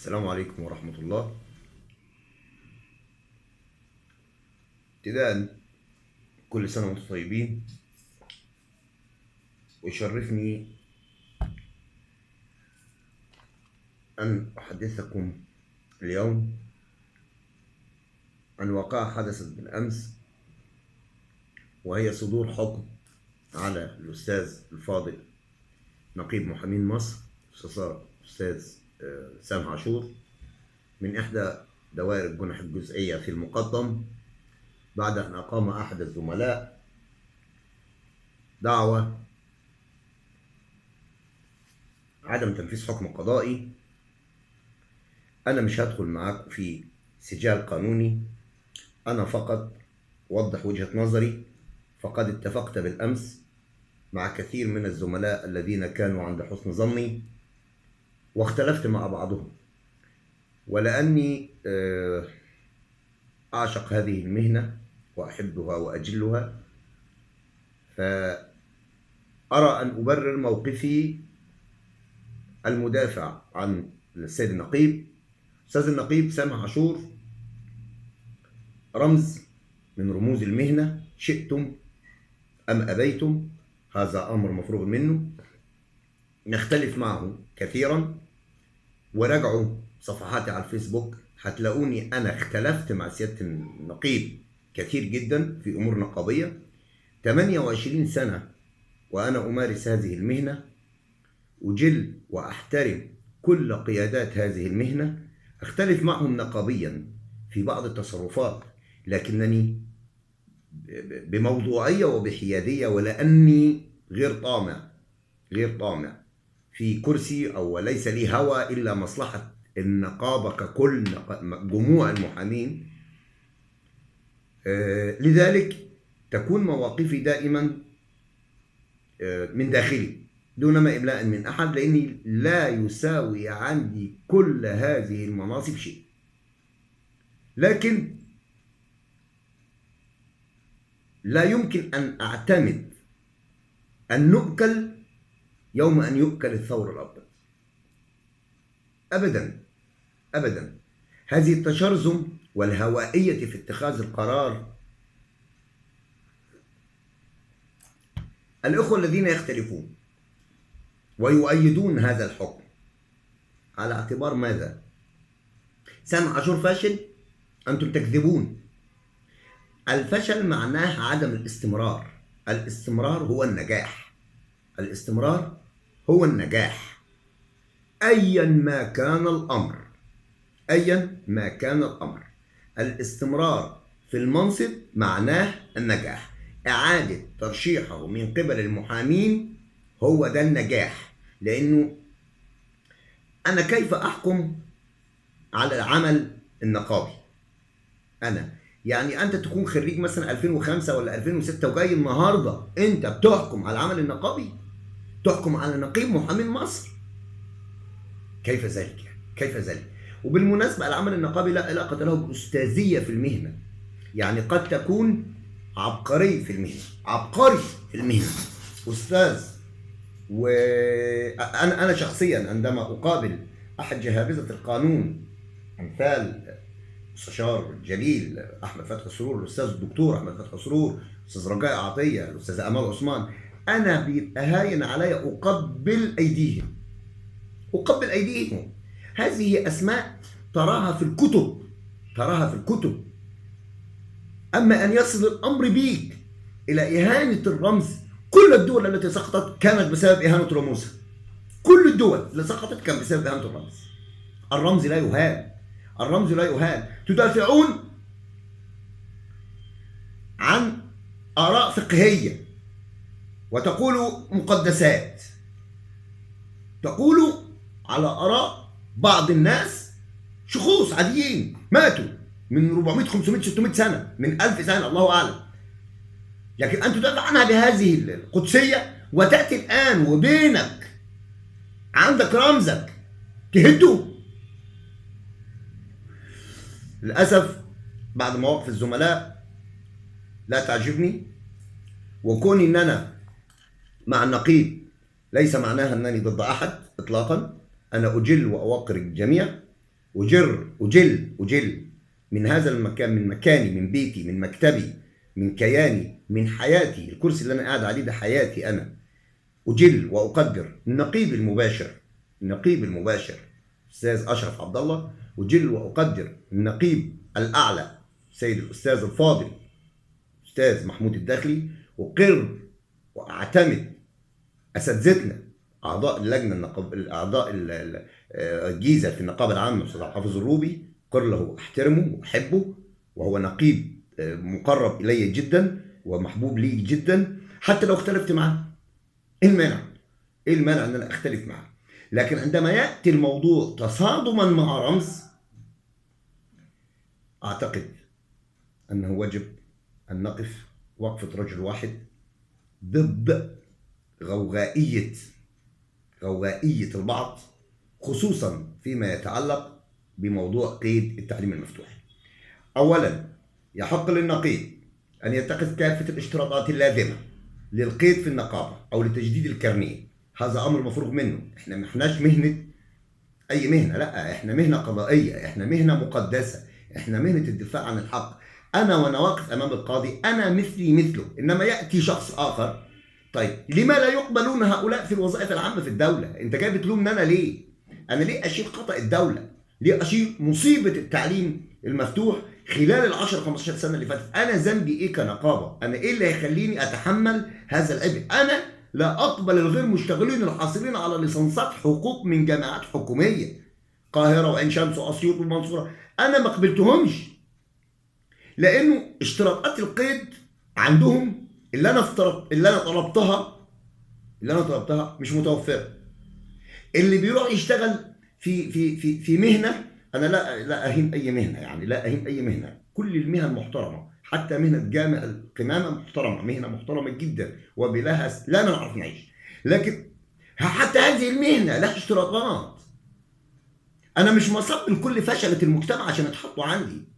السلام عليكم ورحمة الله. ابتداء كل سنة وانتم طيبين، ويشرفني أن أحدثكم اليوم عن واقعة حدثت بالأمس، وهي صدور حكم على الأستاذ الفاضل نقيب محامين مصر أستاذ سامح عاشور من إحدى دوائر الجنح الجزئية في المقدم، بعد أن أقام أحد الزملاء دعوى عدم تنفيذ حكم قضائي. أنا مش هدخل معاكم في سجال قانوني، أنا فقط أوضح وجهة نظري. فقد اتفقت بالأمس مع كثير من الزملاء الذين كانوا عند حسن ظني، واختلفت مع بعضهم، ولأني أعشق هذه المهنة وأحبها وأجلها، فأرى أن أبرر موقفي المدافع عن السيد النقيب. أستاذ النقيب سامح عاشور رمز من رموز المهنة، شئتم أم أبيتم، هذا أمر مفروغ منه. نختلف معه كثيرا، وراجعوا صفحاتي على الفيسبوك هتلاقوني أنا اختلفت مع سيادة النقيب كثير جدا في أمور نقابية. 28 سنة وأنا أمارس هذه المهنة، أجل وأحترم كل قيادات هذه المهنة، أختلف معهم نقابيا في بعض التصرفات، لكنني بموضوعية وبحيادية، ولأني غير طامع في كرسي، أو ليس لي هوى إلا مصلحة النقابة ككل جموع المحامين. لذلك تكون مواقفي دائما من داخلي دون ما إملاء من أحد، لأني لا يساوي عندي كل هذه المناصب شيء. لكن لا يمكن أن أعتمد أن نؤكل يوم أن يؤكل الثور الأبيض، أبدا أبدا. هذه التشرذم والهوائية في اتخاذ القرار، الإخوة الذين يختلفون ويؤيدون هذا الحكم على اعتبار ماذا؟ سامح عاشور فاشل؟ أنتم تكذبون. الفشل معناه عدم الاستمرار. الاستمرار هو النجاح. الاستمرار هو النجاح أيا ما كان الأمر، أيا ما كان الأمر. الاستمرار في المنصب معناه النجاح. إعادة ترشيحه من قبل المحامين هو ده النجاح. لأنه أنا كيف أحكم على العمل النقابي؟ أنا يعني أنت تكون خريج مثلا 2005 ولا 2006 وجاي النهاردة أنت بتحكم على العمل النقابي، تحكم على نقيب محامين مصر؟ كيف ذلك يعني؟ كيف ذلك؟ وبالمناسبة العمل النقابي لا علاقة له بأستاذية في المهنة، يعني قد تكون عبقري في المهنة، عبقري في المهنة، أستاذ. وأنا شخصيا عندما أقابل أحد جهابذة القانون أمثال المستشار الجليل أحمد فتحي سرور، الأستاذ الدكتور أحمد فتحي سرور، الأستاذ رجاء عطية، الأستاذ أمال عثمان، أنا بيبقى هاين علي أقبل أيديهم، أقبل أيديهم. هذه أسماء تراها في الكتب، تراها في الكتب. أما أن يصل الأمر بيك إلى إهانة الرمز، كل الدول التي سقطت كانت بسبب إهانة رموزها. كل الدول اللي سقطت كان بسبب إهانة الرمز. الرمز لا يهان، الرمز لا يهان. تدافعون عن آراء فقهية وتقولوا مقدسات، تقولوا على آراء بعض الناس، شخوص عاديين ماتوا من 400 500 600 سنة، من 1000 سنة، الله أعلم، لكن أن تدافع عنها بهذه القدسية، وتأتي الآن وبينك عندك رمزك تهده. للأسف بعد مواقف الزملاء لا تعجبني، وكوني أن أنا مع النقيب ليس معناها أنني ضد أحد إطلاقا. أنا أجل وأوقر الجميع، أجل من هذا المكان، من مكاني، من بيتي، من مكتبي، من كياني، من حياتي. الكرسي اللي أنا قاعد عليه ده حياتي أنا. أجل وأقدر النقيب المباشر أستاذ أشرف عبد الله. أجل وأقدر النقيب الأعلى سيد الأستاذ الفاضل أستاذ محمود الداخلي. أقر وأعتمد أساتذتنا أعضاء اللجنة أعضاء الجيزة في النقابة العامة أستاذ حافظ الروبي، أقر له وأحترمه وأحبه، وهو نقيب مقرب إلي جدا ومحبوب لي جدا. حتى لو اختلفت معه، إيه المانع؟ إيه المانع أن أنا أختلف معه؟ لكن عندما يأتي الموضوع تصادما مع رمز، أعتقد أنه وجب أن نقف وقفة رجل واحد ضد غوغائية البعض، خصوصا فيما يتعلق بموضوع قيد التعليم المفتوح. أولا، يحق للنقيب أن يتخذ كافة الاشتراطات اللازمة للقيد في النقابة أو لتجديد الكارنيه. هذا أمر مفروغ منه. إحنا ما إحناش مهنة أي مهنة، لا، إحنا مهنة قضائية، إحنا مهنة مقدسة، إحنا مهنة الدفاع عن الحق. أنا وأنا واقف أمام القاضي أنا مثلي مثله، إنما يأتي شخص آخر. طيب لما لا يقبلون هؤلاء في الوظائف العامة في الدولة؟ أنت جاي بتلومني أنا ليه؟ أنا ليه أشيل خطأ الدولة؟ ليه أشيل مصيبة التعليم المفتوح خلال ال10 15 سنة اللي فاتت؟ أنا ذنبي إيه كنقابة؟ أنا إيه اللي هيخليني أتحمل هذا العبء؟ أنا لا أقبل الغير مشتغلين الحاصلين على ليسانسات حقوق من جامعات حكومية، القاهرة وعين شمس وأسيوط والمنصورة، أنا ما قبلتهمش، لأنه اشتراطات القيد عندهم اللي أنا طلبتها مش متوفرة. اللي بيروح يشتغل في مهنة، أنا لا أهين أي مهنة، يعني لا أهين أي مهنة، كل المهن محترمة، حتى مهنة جامع القمامة محترمة، مهنة محترمة جدا وبلها لا نعرف نعيش. لكن حتى هذه المهنة لها اشتراطات. أنا مش مصاب من كل فشلة المجتمع عشان يتحطوا عندي.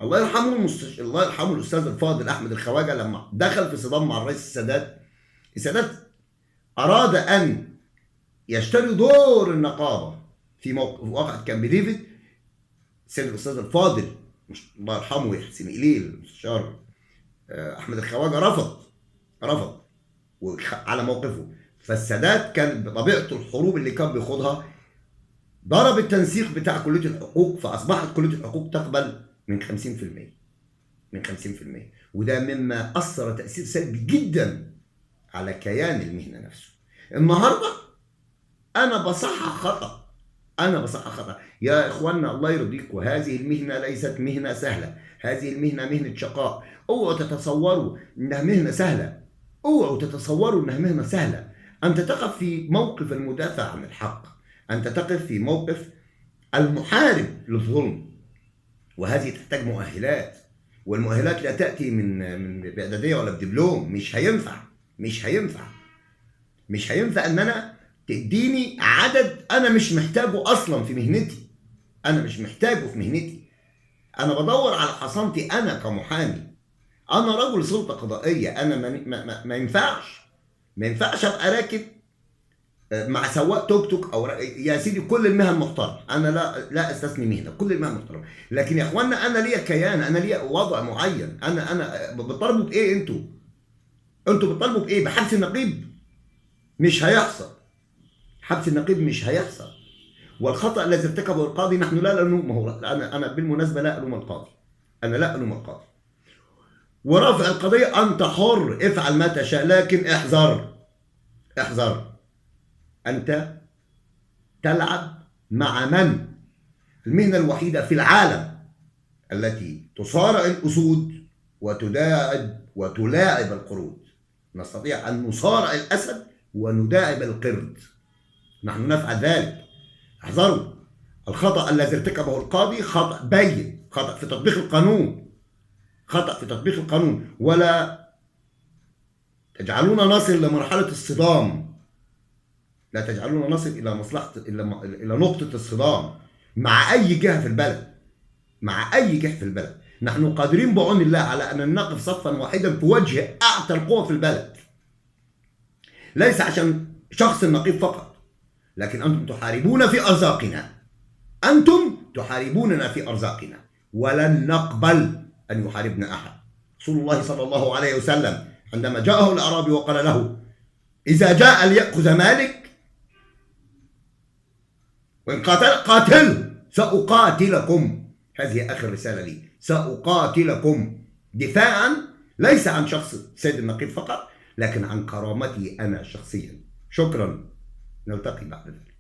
الله يرحمه الأستاذ الفاضل أحمد الخواجة لما دخل في صدام مع الرئيس السادات أراد أن يشتري دور النقابة في واقعة كامب ديفيد. السيد الأستاذ الفاضل الله يرحمه ويحسن إليه المستشار أحمد الخواجة رفض على موقفه. فالسادات كان بطبيعته الحروب اللي كان بيخوضها ضرب التنسيق بتاع كلية الحقوق، فأصبحت كلية الحقوق تقبل من 50%، وده مما أثر تأثير سلبي جدا على كيان المهنة نفسه. النهارده أنا بصحح خطأ يا إخواننا، الله يرضيكم، هذه المهنة ليست مهنة سهلة، هذه المهنة مهنة شقاء. اوعوا تتصوروا إنها مهنة سهلة، أنت تقف في موقف المدافع عن الحق، أنت تقف في موقف المحارب للظلم، وهذه تحتاج مؤهلات، والمؤهلات لا تأتي من بإعدادية ولا بدبلوم. مش هينفع ان انا تديني عدد انا مش محتاجه اصلا في مهنتي. انا بدور على حصانتي انا كمحامي، انا رجل سلطة قضائية. انا ما ينفعش ابقى راكب مع سواق توك توك او يا سيدي كل المهن محترمة، انا لا استثني مهنة، كل المهن محترمة، لكن يا اخوانا انا ليا كيان، انا ليا وضع معين. انا بتطالبوا بايه؟ انتوا بتطالبوا بايه؟ بحبس النقيب؟ مش هيحصل. والخطأ الذي ارتكبه القاضي نحن لا نلومه. أنا بالمناسبة لا ألوم القاضي، ورافع القضية أنت حر، افعل ما تشاء، لكن احذر أنت تلعب مع من؟ المهنة الوحيدة في العالم التي تصارع الأسود وتلاعب القرود. نستطيع أن نصارع الأسد ونداعب القرد، نحن نفعل ذلك. احذروا، الخطأ الذي ارتكبه القاضي خطأ بين، خطأ في تطبيق القانون، ولا تجعلونا نصل لمرحلة الصدام، لا تجعلونا نصل إلى إلى نقطة الصدام مع أي جهة في البلد. نحن قادرين بعون الله على أن نقف صفا واحدا في وجه أعتى القوى في البلد، ليس عشان شخص النقيب فقط، لكن أنتم تحاربون في أرزاقنا، أنتم تحاربوننا في أرزاقنا، ولن نقبل أن يحاربنا أحد. رسول الله صلى الله عليه وسلم عندما جاءه الأعرابي وقال له: إذا جاء ليأخذ مالك وإن قاتله، سأقاتلكم. هذه آخر رسالة لي، سأقاتلكم دفاعا ليس عن شخص سيد النقيب فقط، لكن عن كرامتي أنا شخصيا. شكرا، نلتقي بعد ذلك.